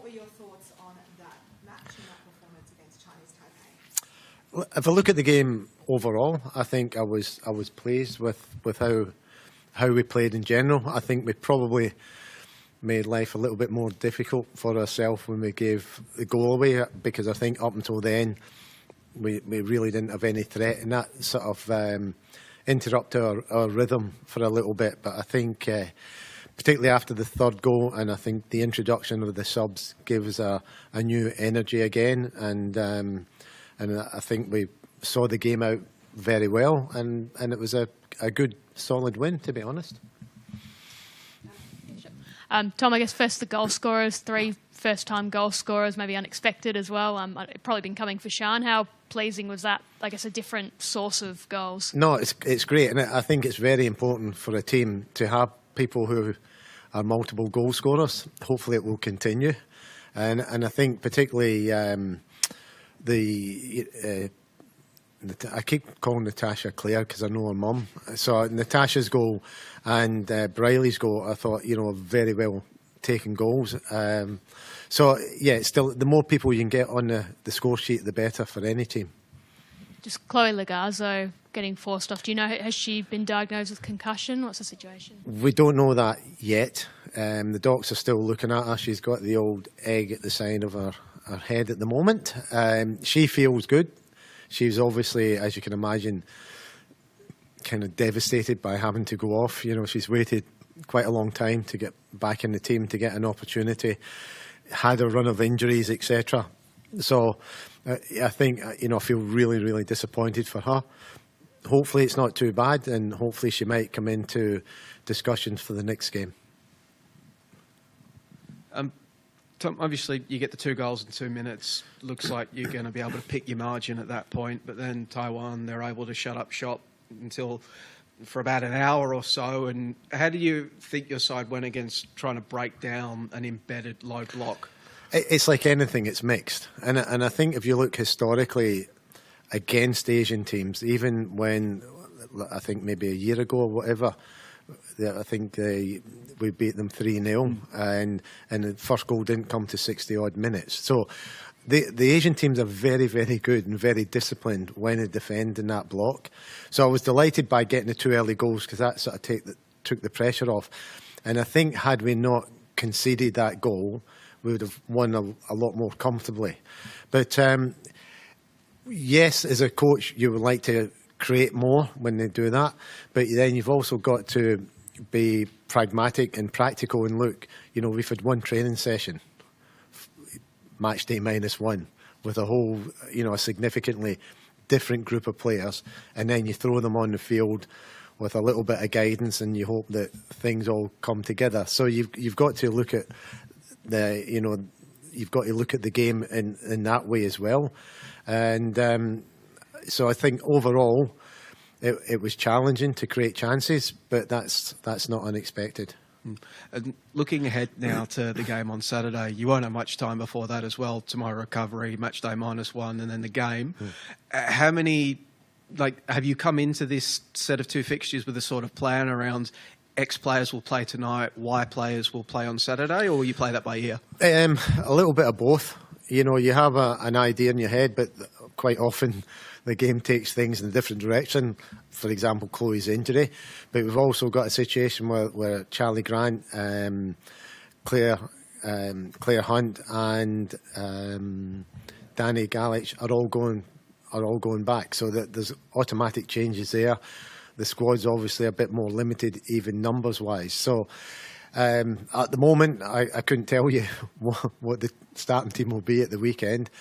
were your thoughts on that match and that performance against Chinese Taipei? If I look at the game overall, I think I was pleased with how we played in general. I think we probably made life a little bit more difficult for ourselves when we gave the goal away, because I think up until then we really didn't have any threat, and that sort of interrupted our rhythm for a little bit. But I think particularly after the third goal, and I think the introduction of the subs gave us a new energy again, and I think we saw the game out very well, and it was a good solid win, to be honest. Tom, I guess first the goal scorers, 3 first-time goal scorers, maybe unexpected as well. Probably been coming for Sean. How pleasing was that? I guess a different source of goals. No, it's great, and I think it's very important for a team to have people who are multiple goal scorers. Hopefully, it will continue, and I think particularly I keep calling Natasha Claire because I know her mum. So Natasha's goal and Briley's goal, I thought, very well taken goals. So yeah, still the more people you can get on the score sheet, the better for any team. Just Chloe Lagazzo getting forced off. Do you know, has she been diagnosed with concussion? What's the situation? We don't know that yet. The docs are still looking at her. She's got the old egg at the side of her head at the moment. She feels good. She's obviously, as you can imagine, kind of devastated by having to go off. She's waited quite a long time to get back in the team, to get an opportunity, had a run of injuries, etc. So I think, I feel really, really disappointed for her. Hopefully it's not too bad, and hopefully she might come into discussions for the next game. Tom, obviously you get the 2 goals in 2 minutes. Looks like you're going to be able to pick your margin at that point. But then Taiwan, they're able to shut up shop for about an hour or so. And how do you think your side went against trying to break down an embedded low block? It's like anything, it's mixed. And I think if you look historically against Asian teams, even when, I think maybe a year ago or whatever, I think we beat them 3-0, and the first goal didn't come to 60-odd minutes. So the Asian teams are very, very good and very disciplined when they defend in that block. So I was delighted by getting the 2 early goals, because that sort of took the pressure off. And I think had we not conceded that goal, we would have won a lot more comfortably. But yes, as a coach, you would like to create more when they do that, but then you've also got to be pragmatic and practical and look, we've had 1 training session, match day -1, with a whole, a significantly different group of players, and then you throw them on the field with a little bit of guidance and you hope that things all come together. So you've got to look at you've got to look at the game in that way as well. And so I think overall it was challenging to create chances, but that's not unexpected. And looking ahead now to the game on Saturday, you won't have much time before that as well. Tomorrow recovery, match day -1, and then the game. How many, have you come into this set of 2 fixtures with a sort of plan around X players will play tonight, Y players will play on Saturday, or will you play that by ear? A little bit of both. You have an idea in your head, but quite often the game takes things in a different direction. For example, Chloe's injury. But we've also got a situation where Charlie Grant, Claire Hunt and Danny Galich are all going back. So that there's automatic changes there. The squad's obviously a bit more limited, even numbers-wise. So at the moment, I couldn't tell you what the starting team will be at the weekend.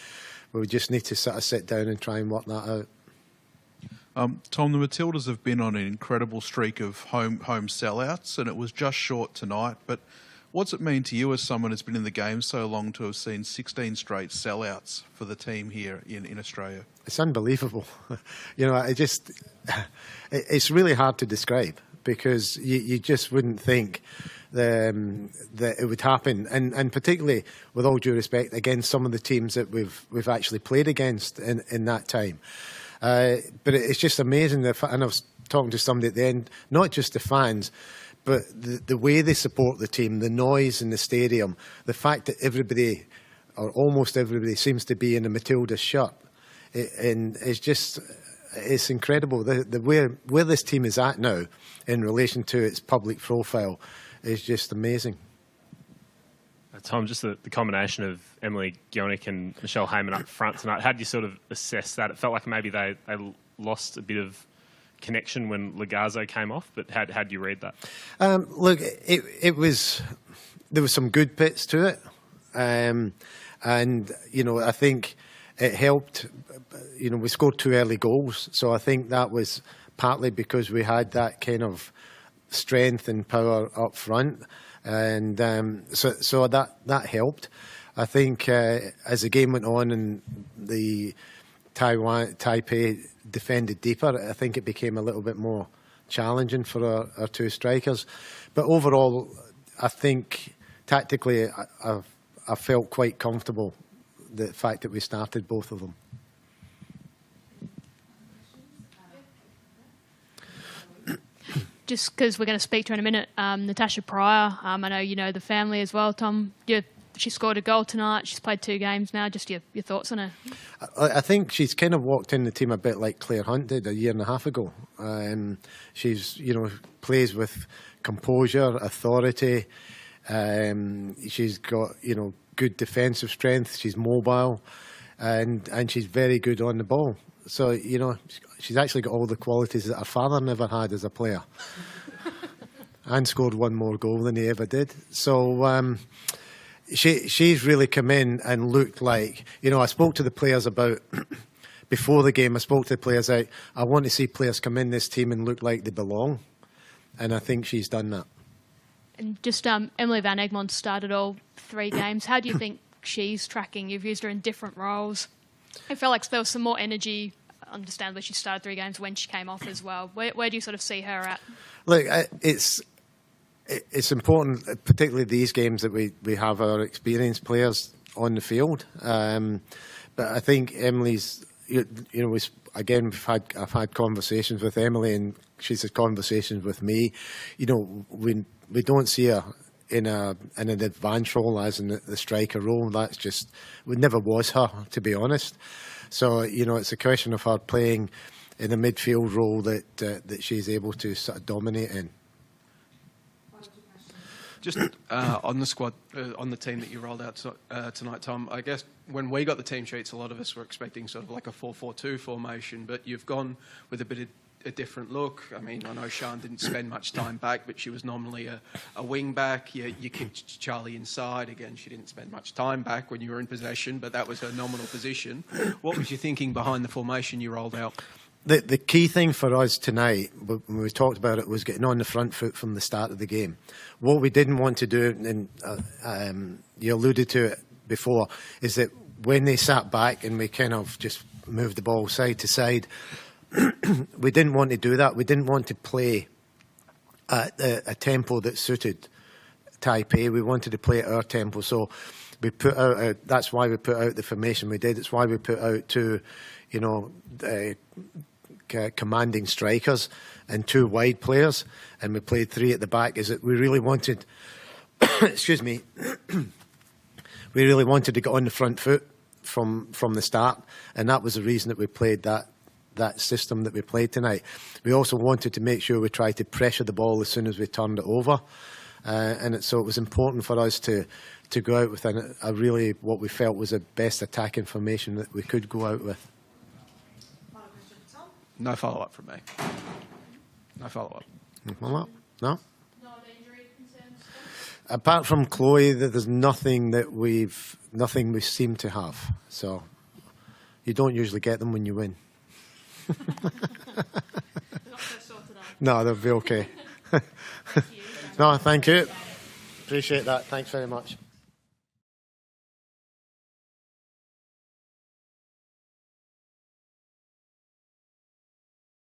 But we just need to sort of sit down and try and work that out. Tom, the Matildas have been on an incredible streak of home sellouts, and it was just short tonight. But what's it mean to you as someone who's been in the game so long to have seen 16 straight sellouts for the team here in Australia? It's unbelievable. It's really hard to describe, because you just wouldn't think that it would happen, and particularly, with all due respect, against some of the teams that we've actually played against in that time. But it's just amazing. And I was talking to somebody at the end, not just the fans, but the way they support the team, the noise in the stadium, the fact that everybody, or almost everybody, seems to be in a Matilda's shirt, and it's incredible. Where this team is at now in relation to its public profile is just amazing. Tom, just the combination of Emily Gielnik and Michelle Heyman up front tonight, how do you sort of assess that? It felt like maybe they lost a bit of connection when Lagazzo came off, but how do you read that? Look, there was some good bits to it, and I think it helped. We scored 2 early goals, so I think that was partly because we had that kind of strength and power up front, and so that helped. I think as the game went on and the Taipei defended deeper, I think it became a little bit more challenging for our 2 strikers. But overall, I think tactically I felt quite comfortable, the fact that we started both of them. Just because we're going to speak to her in a minute, Natasha Pryor, I know you know the family as well, Tom. She scored a goal tonight. She's played 2 games now. Just your thoughts on her? I think she's kind of walked in the team a bit like Claire Hunt did a year and a half ago. She's, plays with composure, authority. She's got, good defensive strength. She's mobile, and she's very good on the ball. So, she's actually got all the qualities that her father never had as a player. And scored 1 more goal than he ever did. So she's really come in and looked like, I spoke to the players about, before the game, I spoke to the players, I want to see players come in this team and look like they belong. And I think she's done that. And just Emily Van Egmond started all 3 games. How do you think she's tracking? You've used her in different roles. I felt like there was some more energy. Understandably, she started 3 games when she came off as well. Where do you sort of see her at? Look, it's important, particularly these games, that we have our experienced players on the field. But I think Emily's, I've had conversations with Emily, and she's had conversations with me. We don't see her in an advanced role as in the striker role. That's just, it never was her, to be honest. So, it's a question of her playing in a midfield role that she's able to sort of dominate in. Just on the squad, on the team that you rolled out tonight, Tom, I guess when we got the team sheets, a lot of us were expecting sort of like a 4-4-2 formation, but you've gone with a bit of a different look. I mean, I know Sian didn't spend much time back, but she was normally a wing back. You kicked Charlie inside. Again, she didn't spend much time back when you were in possession, but that was her nominal position. What was your thinking behind the formation you rolled out? The key thing for us tonight, when we talked about it, was getting on the front foot from the start of the game. What we didn't want to do, and you alluded to it before, is that when they sat back and we kind of just moved the ball side to side, we didn't want to do that. We didn't want to play at a tempo that suited Taipei. We wanted to play at our tempo. So we put out. That's why we put out the formation we did. It's why we put out 2, commanding strikers and 2 wide players, and we played 3 at the back. Is that we really wanted? Excuse me. We really wanted to get on the front foot from the start, and that was the reason that we played that system that we played tonight. We also wanted to make sure we tried to pressure the ball as soon as we turned it over, so it was important for us to go out with a really what we felt was the best attacking formation that we could go out with. Final question, Tom? No follow-up from me. No follow-up. No? No injury concerns? Apart from Chloe, there's nothing we seem to have. So you don't usually get them when you win. No, they'll be okay. No, thank you. Appreciate that. Thanks very much.